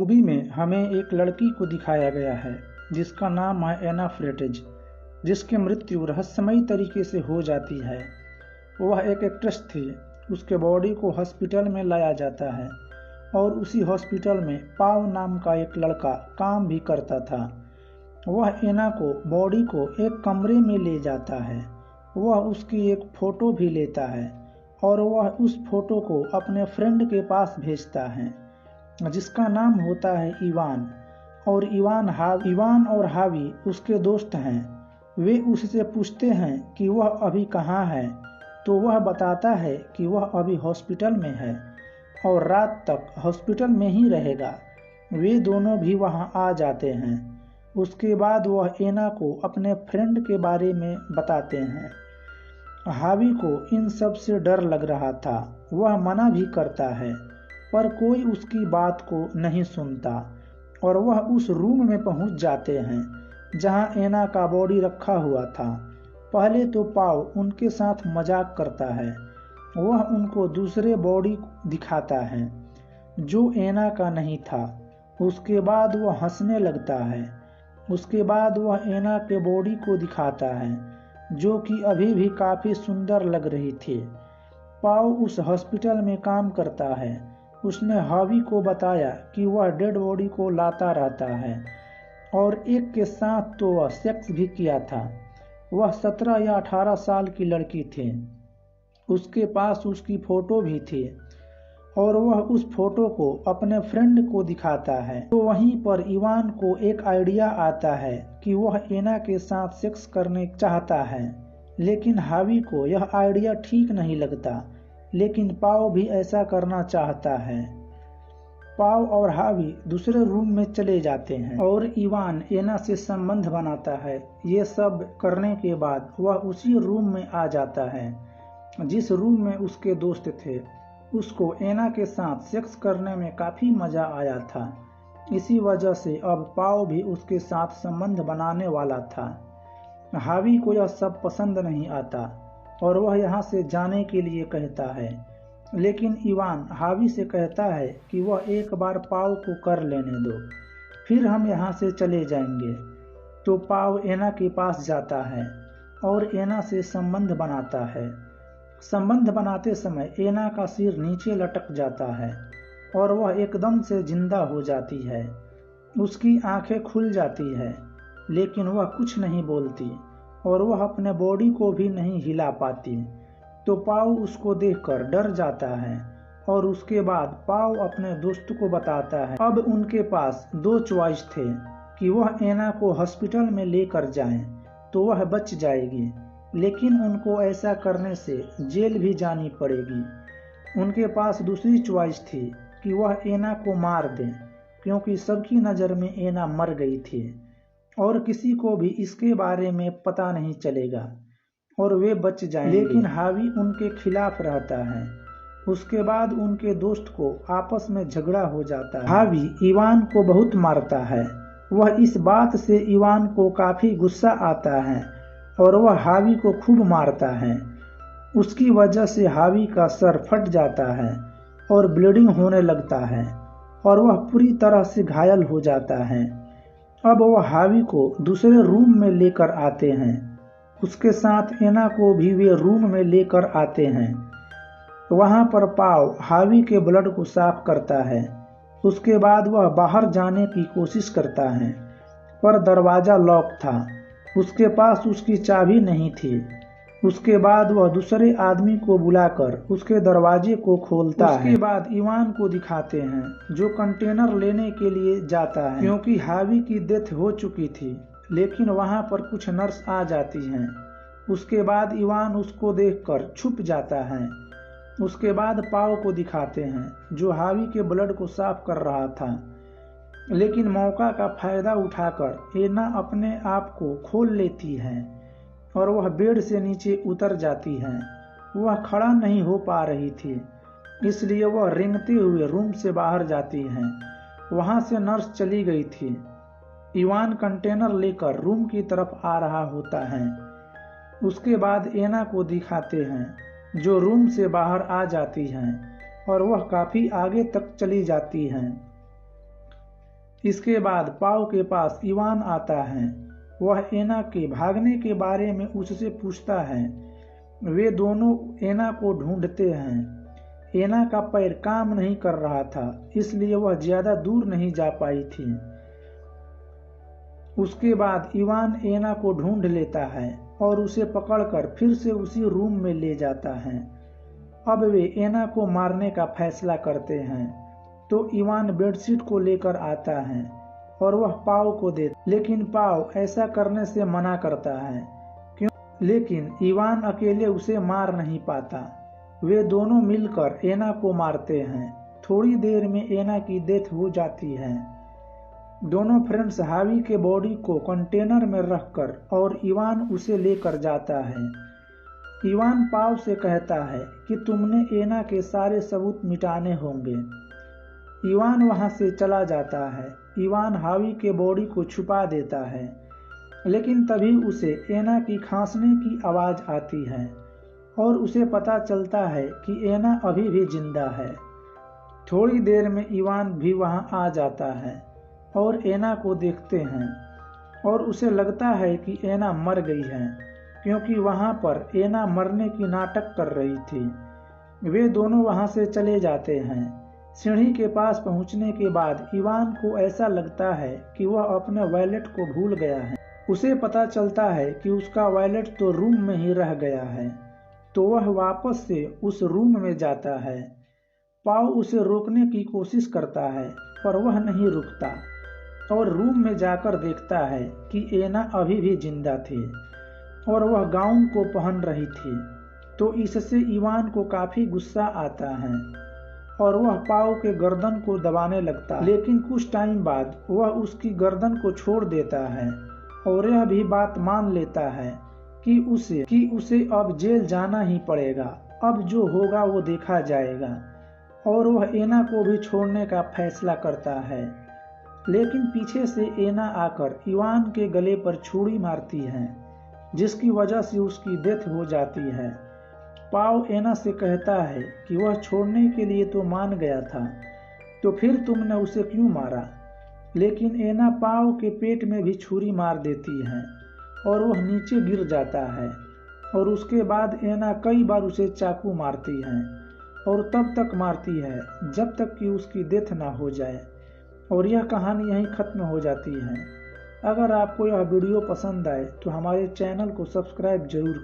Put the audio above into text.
Movie में हमें एक लड़की को दिखाया गया है जिसका नाम है एना फ्रेटेज, जिसकी मृत्यु रहस्यमयी तरीके से हो जाती है। वह एक एक्ट्रेस थी। उसके बॉडी को हॉस्पिटल में लाया जाता है और उसी हॉस्पिटल में पाव नाम का एक लड़का काम भी करता था। वह एना को बॉडी को एक कमरे में ले जाता है। वह उसकी एक फ़ोटो भी लेता है और वह उस फोटो को अपने फ्रेंड के पास भेजता है जिसका नाम होता है इवान। और इवान और हावी उसके दोस्त हैं। वे उससे पूछते हैं कि वह अभी कहाँ है, तो वह बताता है कि वह अभी हॉस्पिटल में है और रात तक हॉस्पिटल में ही रहेगा। वे दोनों भी वहां आ जाते हैं। उसके बाद वह एना को अपने फ्रेंड के बारे में बताते हैं। हावी को इन सब से डर लग रहा था। वह मना भी करता है पर कोई उसकी बात को नहीं सुनता और वह उस रूम में पहुंच जाते हैं जहां एना का बॉडी रखा हुआ था। पहले तो पाव उनके साथ मजाक करता है। वह उनको दूसरे बॉडी दिखाता है जो एना का नहीं था। उसके बाद वह हंसने लगता है। उसके बाद वह एना के बॉडी को दिखाता है जो कि अभी भी काफी सुंदर लग रही थी। पाव उस हॉस्पिटल में काम करता है। उसने हावी को बताया कि वह डेड बॉडी को लाता रहता है और एक के साथ तो वह सेक्स भी किया था। वह 17 या 18 साल की लड़की थी। उसके पास उसकी फोटो भी थी और वह उस फोटो को अपने फ्रेंड को दिखाता है। तो वहीं पर इवान को एक आइडिया आता है कि वह एना के साथ सेक्स करने चाहता है, लेकिन हावी को यह आइडिया ठीक नहीं लगता। लेकिन पाव भी ऐसा करना चाहता है। पाव और हावी दूसरे रूम में चले जाते हैं और इवान एना से संबंध बनाता है। ये सब करने के बाद वह उसी रूम में आ जाता है जिस रूम में उसके दोस्त थे। उसको एना के साथ सेक्स करने में काफी मजा आया था। इसी वजह से अब पाव भी उसके साथ संबंध बनाने वाला था। हावी को यह सब पसंद नहीं आता और वह यहाँ से जाने के लिए कहता है, लेकिन इवान हावी से कहता है कि वह एक बार पाव को कर लेने दो, फिर हम यहाँ से चले जाएंगे। तो पाव एना के पास जाता है और एना से संबंध बनाता है। संबंध बनाते समय एना का सिर नीचे लटक जाता है और वह एकदम से जिंदा हो जाती है। उसकी आंखें खुल जाती है लेकिन वह कुछ नहीं बोलती और वह अपने बॉडी को भी नहीं हिला पाती। तो पाव उसको देखकर डर जाता है और उसके बाद पाव अपने दोस्त को बताता है। अब उनके पास दो चॉइस थे कि वह एना को हॉस्पिटल में लेकर जाएं तो वह बच जाएगी, लेकिन उनको ऐसा करने से जेल भी जानी पड़ेगी। उनके पास दूसरी चॉइस थी कि वह एना को मार दें, क्योंकि सबकी नज़र में एना मर गई थी और किसी को भी इसके बारे में पता नहीं चलेगा और वे बच जाएंगे। लेकिन हावी उनके खिलाफ रहता है। उसके बाद उनके दोस्त को आपस में झगड़ा हो जाता है। हावी इवान को बहुत मारता है। वह इस बात से इवान को काफी गुस्सा आता है और वह हावी को खूब मारता है। उसकी वजह से हावी का सर फट जाता है और ब्लीडिंग होने लगता है और वह पूरी तरह से घायल हो जाता है। अब वह हावी को दूसरे रूम में लेकर आते हैं। उसके साथ एना को भी वे रूम में लेकर आते हैं। वहां पर पाव हावी के ब्लड को साफ करता है। उसके बाद वह बाहर जाने की कोशिश करता है पर दरवाजा लॉक था। उसके पास उसकी चाबी नहीं थी। उसके बाद वह दूसरे आदमी को बुलाकर उसके दरवाजे को खोलता है। उसके बाद इवान को दिखाते हैं जो कंटेनर लेने के लिए जाता है, क्योंकि हावी की डेथ हो चुकी थी। लेकिन वहां पर कुछ नर्स आ जाती हैं। उसके बाद इवान उसको देखकर छुप जाता है। उसके बाद पाव को दिखाते हैं जो हावी के ब्लड को साफ कर रहा था, लेकिन मौका का फायदा उठाकर एना अपने आप को खोल लेती है और वह बेड से नीचे उतर जाती है। वह खड़ा नहीं हो पा रही थी, इसलिए वह रेंगते हुए रूम से बाहर जाती है। वहां से नर्स चली गई थी। इवान कंटेनर लेकर रूम की तरफ आ रहा होता है। उसके बाद एना को दिखाते हैं जो रूम से बाहर आ जाती हैं और वह काफी आगे तक चली जाती हैं। इसके बाद पाव के पास इवान आता है। वह एना के भागने के बारे में उससे पूछता है। वे दोनों एना को ढूंढते हैं। एना का पैर काम नहीं कर रहा था, इसलिए वह ज्यादा दूर नहीं जा पाई थी। उसके बाद इवान एना को ढूंढ लेता है और उसे पकड़कर फिर से उसी रूम में ले जाता है। अब वे एना को मारने का फैसला करते हैं, तो इवान बेडशीट को लेकर आता है और वह पाव को देता, लेकिन पाव ऐसा करने से मना करता है। लेकिन इवान अकेले उसे मार नहीं पाता। वे दोनों मिलकर एना को मारते हैं। थोड़ी देर में एना की डेथ हो जाती है। दोनों फ्रेंड्स हावी के बॉडी को कंटेनर में रखकर और इवान उसे लेकर जाता है। इवान पाव से कहता है कि तुमने एना के सारे सबूत मिटाने होंगे। इवान वहां से चला जाता है। इवान हावी के बॉडी को छुपा देता है, लेकिन तभी उसे एना की खांसने की आवाज आती है और उसे पता चलता है कि एना अभी भी जिंदा है। थोड़ी देर में इवान भी वहां आ जाता है और एना को देखते हैं और उसे लगता है कि एना मर गई है, क्योंकि वहां पर एना मरने की नाटक कर रही थी। वे दोनों वहां से चले जाते हैं। सीढ़ी के पास पहुंचने के बाद इवान को ऐसा लगता है कि वह अपने वॉलेट को भूल गया है। उसे पता चलता है कि उसका वॉलेट तो रूम में ही रह गया है, तो वह वापस से उस रूम में जाता है। पाव उसे रोकने की कोशिश करता है, पर वह नहीं रुकता और रूम में जाकर देखता है कि एना अभी भी जिंदा थी और वह गाउन को पहन रही थी। तो इससे इवान को काफी गुस्सा आता है और वह पाव के गर्दन को दबाने लगता है, लेकिन कुछ टाइम बाद वह उसकी गर्दन को छोड़ देता है और यह भी बात मान लेता है कि उसे अब जेल जाना ही पड़ेगा। अब जो होगा वो देखा जाएगा, और वह एना को भी छोड़ने का फैसला करता है। लेकिन पीछे से एना आकर इवान के गले पर छुरी मारती है, जिसकी वजह से उसकी डेथ हो जाती है। पाव एना से कहता है कि वह छोड़ने के लिए तो मान गया था, तो फिर तुमने उसे क्यों मारा? लेकिन एना पाव के पेट में भी छुरी मार देती है और वह नीचे गिर जाता है। और उसके बाद एना कई बार उसे चाकू मारती है और तब तक मारती है जब तक कि उसकी डेथ ना हो जाए, और यह कहानी यहीं खत्म हो जाती है। अगर आपको यह वीडियो पसंद आए तो हमारे चैनल को सब्सक्राइब जरूर